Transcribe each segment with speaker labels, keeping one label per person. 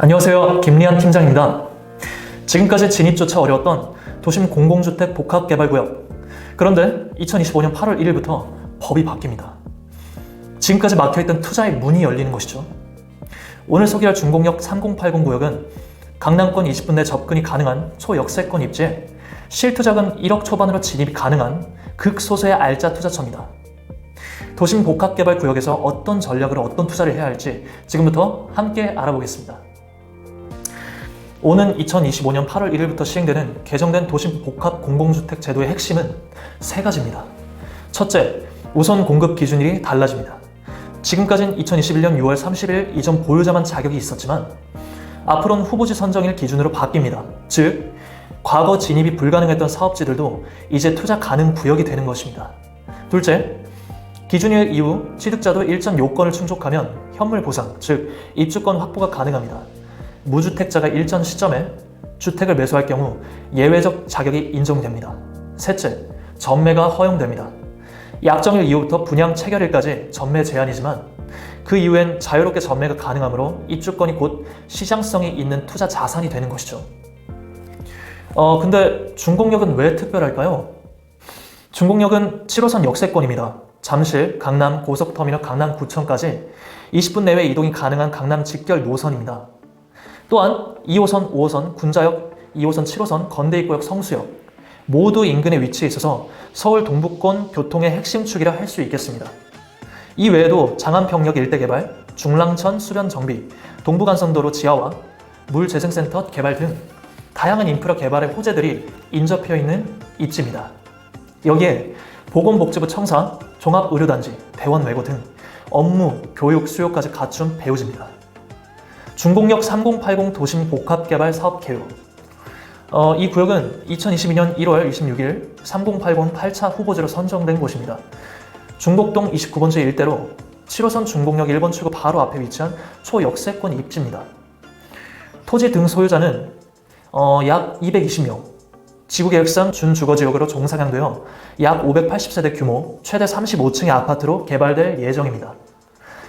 Speaker 1: 안녕하세요. 김리한 팀장입니다. 지금까지 진입조차 어려웠던 도심 공공주택 복합개발구역. 그런데 2025년 8월 1일부터 법이 바뀝니다. 지금까지 막혀있던 투자의 문이 열리는 것이죠. 오늘 소개할 준공역 3080 구역은 강남권 20분 내 접근이 가능한 초역세권 입지에 실투자금 1억 초반으로 진입이 가능한 극소수의 알짜 투자처입니다. 도심 복합개발 구역에서 어떤 전략으로 어떤 투자를 해야 할지 지금부터 함께 알아보겠습니다. 오는 2025년 8월 1일부터 시행되는 개정된 도심 복합 공공주택 제도의 핵심은 세 가지입니다. 첫째, 우선 공급 기준일이 달라집니다. 지금까지는 2021년 6월 30일 이전 보유자만 자격이 있었지만 앞으로는 후보지 선정일 기준으로 바뀝니다. 즉, 과거 진입이 불가능했던 사업지들도 이제 투자 가능 구역이 되는 것입니다. 둘째, 기준일 이후 취득자도 일정 요건을 충족하면 현물 보상, 즉 입주권 확보가 가능합니다. 무주택자가 일정 시점에 주택을 매수할 경우 예외적 자격이 인정됩니다. 셋째, 전매가 허용됩니다. 약정일 이후부터 분양 체결일까지 전매 제한이지만 그 이후엔 자유롭게 전매가 가능하므로 입주권이 곧 시장성이 있는 투자 자산이 되는 것이죠. 근데 준공역은 왜 특별할까요? 준공역은 7호선 역세권입니다. 잠실, 강남, 고속터미널, 강남구청까지 20분 내외 이동이 가능한 강남 직결 노선입니다. 또한 2호선, 5호선, 군자역, 2호선, 7호선, 건대입구역, 성수역 모두 인근에 위치해 있어서 서울 동부권 교통의 핵심 축이라 할 수 있겠습니다. 이 외에도 장안평역 일대 개발, 중랑천 수변 정비, 동부간선도로 지하화, 물재생센터 개발 등 다양한 인프라 개발의 호재들이 인접해 있는 입지입니다. 여기에 보건복지부 청사, 종합의료단지, 대원외고 등 업무, 교육, 수요까지 갖춘 배우지입니다. 준공역 3080 도심 복합개발 사업 계획. 이 구역은 2022년 1월 26일 3080 8차 후보지로 선정된 곳입니다. 중곡동 29번지 일대로 7호선 준공역 1번 출구 바로 앞에 위치한 초역세권 입지입니다. 토지 등 소유자는 약 220명, 지구계획상 준주거지역으로 종상향되어 약 580세대 규모 최대 35층의 아파트로 개발될 예정입니다.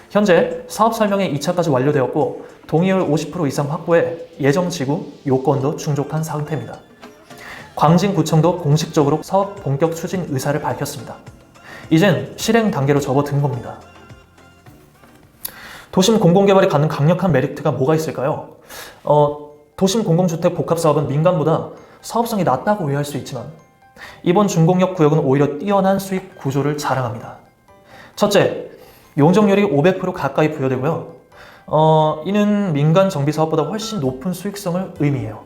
Speaker 1: 현재 사업 설명회 2차까지 완료되었고 동의율 50% 이상 확보해 예정 지구 요건도 충족한 상태입니다. 광진구청도 공식적으로 사업 본격 추진 의사를 밝혔습니다. 이젠 실행 단계로 접어든 겁니다. 도심 공공개발이 갖는 강력한 메리트가 뭐가 있을까요? 도심 공공주택 복합사업은 민간보다 사업성이 낮다고 오해할 수 있지만 이번 준공역 구역은 오히려 뛰어난 수익 구조를 자랑합니다. 첫째, 용적률이 500% 가까이 부여되고요. 이는 민간 정비사업보다 훨씬 높은 수익성을 의미해요.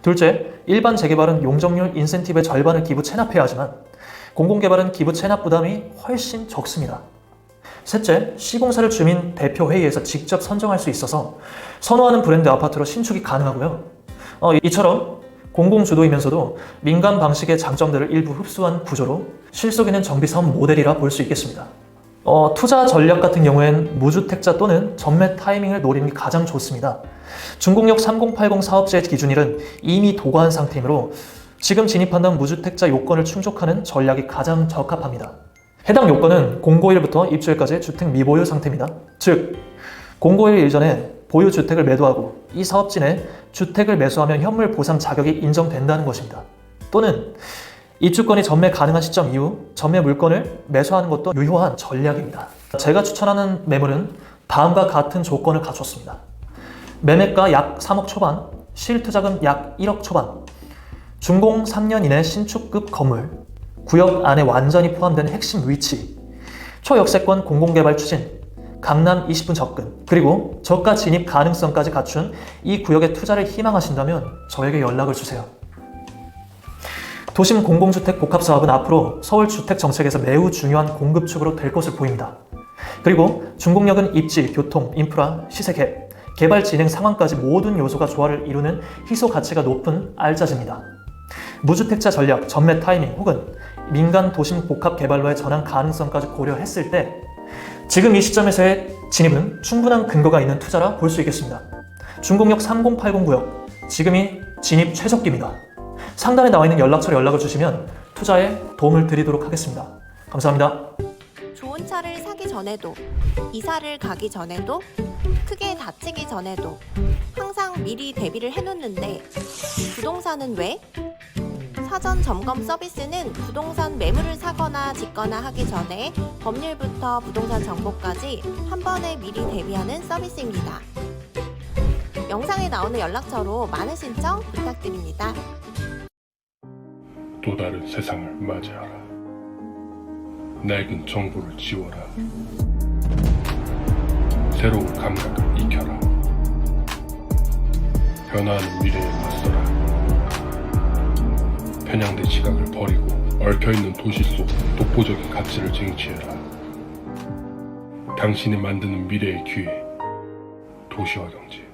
Speaker 1: 둘째, 일반 재개발은 용적률 인센티브의 절반을 기부 체납해야 하지만 공공개발은 기부 체납 부담이 훨씬 적습니다. 셋째, 시공사를 주민 대표회의에서 직접 선정할 수 있어서 선호하는 브랜드 아파트로 신축이 가능하고요. 이처럼 공공주도이면서도 민간 방식의 장점들을 일부 흡수한 구조로 실속 있는 정비사업 모델이라 볼 수 있겠습니다. 투자 전략 같은 경우엔 무주택자 또는 전매 타이밍을 노리는 게 가장 좋습니다. 준공역 3080 사업지의 기준일은 이미 도과한 상태이므로 지금 진입한다는 무주택자 요건을 충족하는 전략이 가장 적합합니다. 해당 요건은 공고일부터 입주일까지의 주택 미보유 상태입니다. 즉, 공고일 이전에 보유주택을 매도하고 이 사업지 내 주택을 매수하면 현물 보상 자격이 인정된다는 것입니다. 또는 입주권이 전매 가능한 시점 이후 전매 물건을 매수하는 것도 유효한 전략입니다. 제가 추천하는 매물은 다음과 같은 조건을 갖췄습니다. 매매가 약 3억 초반, 실투자금 약 1억 초반, 준공 3년 이내 신축급 건물, 구역 안에 완전히 포함된 핵심 위치, 초역세권 공공개발 추진, 강남 20분 접근, 그리고 저가 진입 가능성까지 갖춘 이 구역에 투자를 희망하신다면 저에게 연락을 주세요. 도심 공공주택 복합사업은 앞으로 서울 주택정책에서 매우 중요한 공급축으로 될 것으로 보입니다. 그리고 준공역은 입지, 교통, 인프라, 시세 갭, 개발 진행 상황까지 모든 요소가 조화를 이루는 희소 가치가 높은 알짜집니다. 무주택자 전략, 전매 타이밍 혹은 민간 도심 복합 개발로의 전환 가능성까지 고려했을 때 지금 이 시점에서의 진입은 충분한 근거가 있는 투자라 볼 수 있겠습니다. 준공역 3080 구역, 지금이 진입 최적기입니다. 상단에 나와 있는 연락처로 연락을 주시면 투자에 도움을 드리도록 하겠습니다. 감사합니다.
Speaker 2: 좋은 차를 사기 전에도, 이사를 가기 전에도, 크게 다치기 전에도 항상 항상 미리 대비를 해놓는데 부동산은 왜? 사전 점검 서비스는 부동산 매물을 사거나 짓거나 하기 전에 법률부터 부동산 정보까지 한 번에 미리 대비하는 서비스입니다. 영상에 나오는 연락처로 많은 신청 부탁드립니다.
Speaker 3: 또 다른 세상을 맞이하라. 낡은 정보를 지워라. 새로운 감각을 익혀라. 변화하는 미래에 맞서라. 편향된 시각을 버리고 얽혀있는 도시 속 독보적인 가치를 쟁취해라. 당신이 만드는 미래의 기회, 도시와 경제.